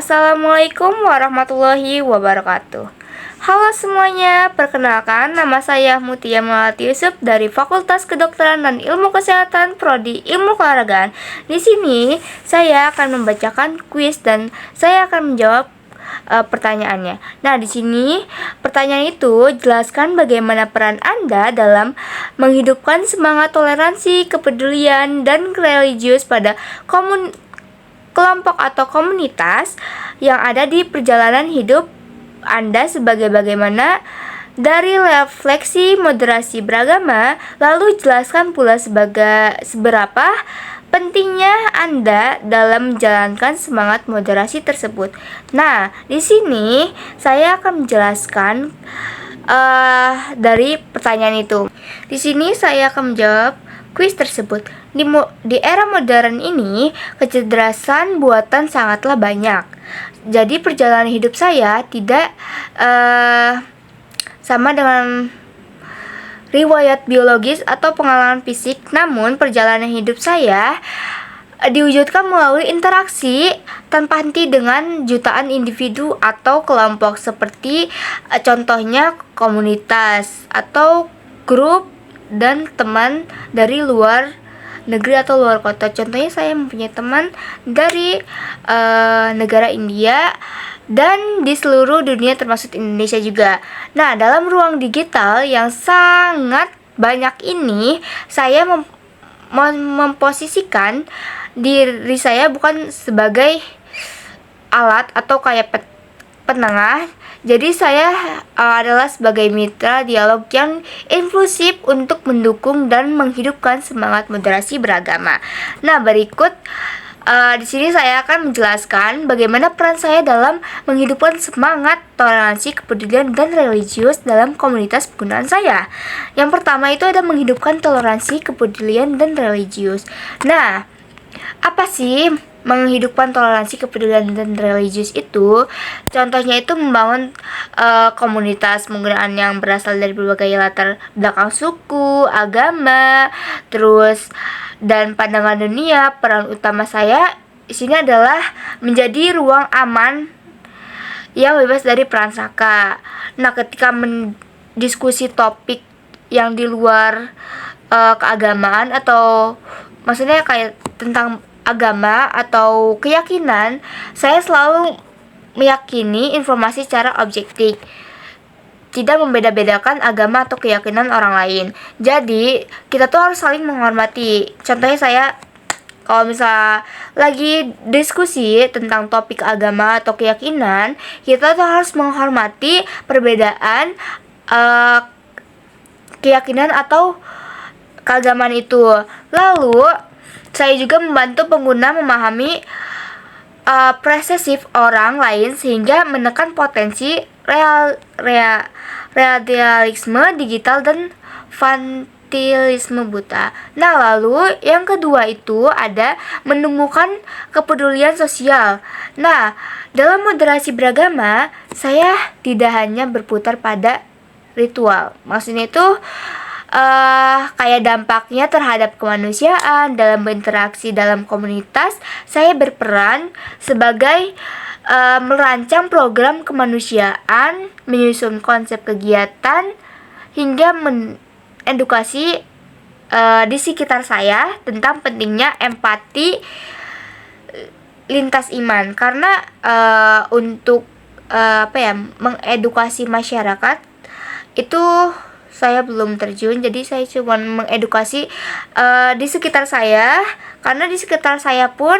Assalamualaikum warahmatullahi wabarakatuh. Halo semuanya, perkenalkan nama saya Mutia Melati Yusuf dari Fakultas Kedokteran dan Ilmu Kesehatan Prodi Ilmu Keolahragaan. Di sini saya akan membacakan kuis dan saya akan menjawab pertanyaannya. Nah, di sini pertanyaan itu jelaskan bagaimana peran Anda dalam menghidupkan semangat toleransi, kepedulian, dan religius pada kelompok atau komunitas yang ada di perjalanan hidup Anda bagaimana dari refleksi moderasi beragama, lalu jelaskan pula seberapa pentingnya Anda dalam menjalankan semangat moderasi tersebut. Nah, di sini saya akan menjelaskan dari pertanyaan itu. Di sini saya akan menjawab kuis tersebut. Di era modern ini, kecerdasan buatan sangatlah banyak. Jadi perjalanan hidup saya tidak sama dengan riwayat biologis atau pengalaman fisik, namun perjalanan hidup saya diwujudkan melalui interaksi tanpa henti dengan jutaan individu atau kelompok seperti contohnya komunitas atau grup dan teman dari luar negeri atau luar kota. Contohnya saya mempunyai teman dari negara India dan di seluruh dunia termasuk Indonesia juga. Nah, dalam ruang digital yang sangat banyak ini, saya memposisikan diri saya bukan sebagai alat atau kayak penengah. Jadi saya adalah sebagai mitra dialog yang inklusif untuk mendukung dan menghidupkan semangat moderasi beragama. Nah, berikut di sini saya akan menjelaskan bagaimana peran saya dalam menghidupkan semangat toleransi, kepedulian, dan religius dalam komunitas penggunaan saya. Yang pertama itu ada menghidupkan toleransi, kepedulian, dan religius. Nah, apa sih menghidupkan toleransi, kepedulian, dan religius itu? Contohnya itu membangun komunitas penggunaan yang berasal dari berbagai latar belakang suku, agama, terus dan pandangan dunia. Peran utama saya di sini adalah menjadi ruang aman yang bebas dari prasangka. Nah, ketika mendiskusi topik yang di luar keagamaan atau maksudnya kayak tentang agama atau keyakinan, saya selalu meyakini informasi secara objektif, tidak membeda-bedakan agama atau keyakinan orang lain. Jadi kita tuh harus saling menghormati. Contohnya saya kalau misal lagi diskusi tentang topik agama atau keyakinan, kita tuh harus menghormati perbedaan keyakinan atau keagamaan itu. Lalu saya juga membantu pengguna memahami persepsi orang lain sehingga menekan potensi radikalisme digital dan fanatilisme buta. Nah, lalu yang kedua itu ada menemukan kepedulian sosial. Nah, dalam moderasi beragama, saya tidak hanya berputar pada ritual. Maksudnya itu kayak dampaknya terhadap kemanusiaan dalam berinteraksi dalam komunitas. Saya berperan sebagai merancang program kemanusiaan, menyusun konsep kegiatan, hingga mengedukasi di sekitar saya tentang pentingnya empati lintas iman. Karena untuk mengedukasi masyarakat itu saya belum terjun, jadi saya cuma mengedukasi di sekitar saya, karena di sekitar saya pun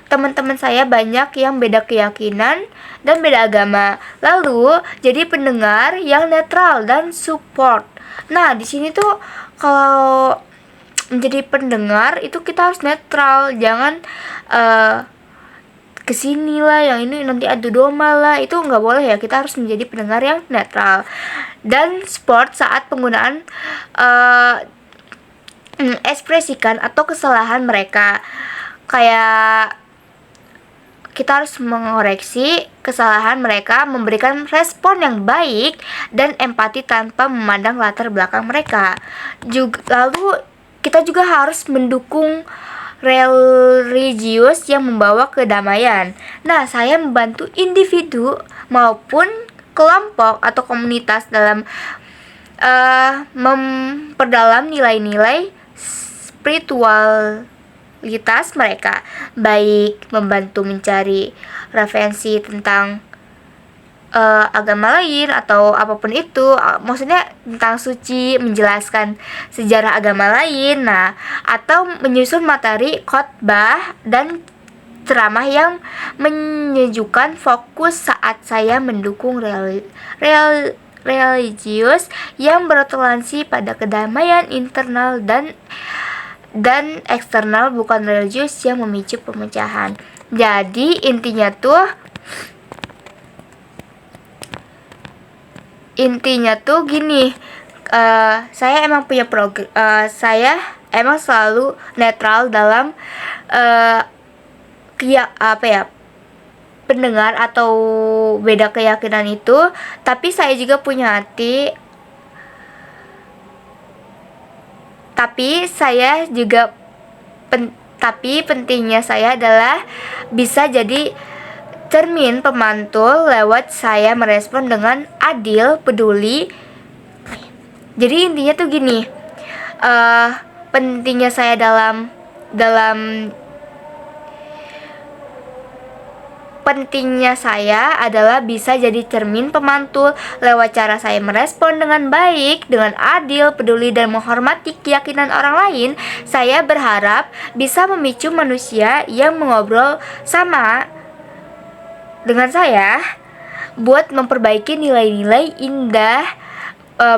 teman-teman saya banyak yang beda keyakinan dan beda agama. Lalu jadi pendengar yang netral dan support. Nah, di sini tuh kalau menjadi pendengar itu kita harus netral, jangan kesini lah, yang ini nanti adu domba lah, itu nggak boleh ya. Kita harus menjadi pendengar yang netral dan support saat penggunaan ekspresikan atau kesalahan mereka. Kayak kita harus mengoreksi kesalahan mereka, memberikan respon yang baik dan empati tanpa memandang latar belakang mereka. Lalu kita juga harus mendukung religius yang membawa kedamaian. Nah, saya membantu individu maupun kelompok atau komunitas dalam memperdalam nilai-nilai spiritualitas mereka, baik membantu mencari referensi tentang agama lain atau apapun itu, maksudnya tentang suci, menjelaskan sejarah agama lain, nah, atau menyusun materi khotbah dan ceramah yang menyejukkan fokus saat saya mendukung religius yang bertoleransi pada kedamaian internal dan eksternal, bukan religius yang memicu pemecahan. Jadi intinya tuh gini, saya emang punya saya emang selalu netral dalam pendengar atau beda keyakinan itu, tapi saya juga punya hati. Tapi pentingnya saya adalah bisa jadi cermin pemantul lewat saya merespon dengan adil, peduli. Jadi intinya tuh gini, pentingnya saya pentingnya saya adalah bisa jadi cermin pemantul lewat cara saya merespon dengan baik, dengan adil, peduli, dan menghormati keyakinan orang lain. Saya berharap bisa memicu manusia yang mengobrol sama dengan saya buat memperbaiki nilai-nilai indah,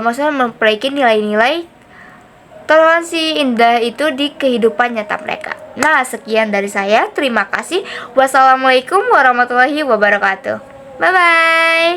maksudnya memperbaiki nilai-nilai toleransi indah itu di kehidupan nyata mereka. Nah, sekian dari saya. Terima kasih. Wassalamualaikum warahmatullahi wabarakatuh. Bye-bye.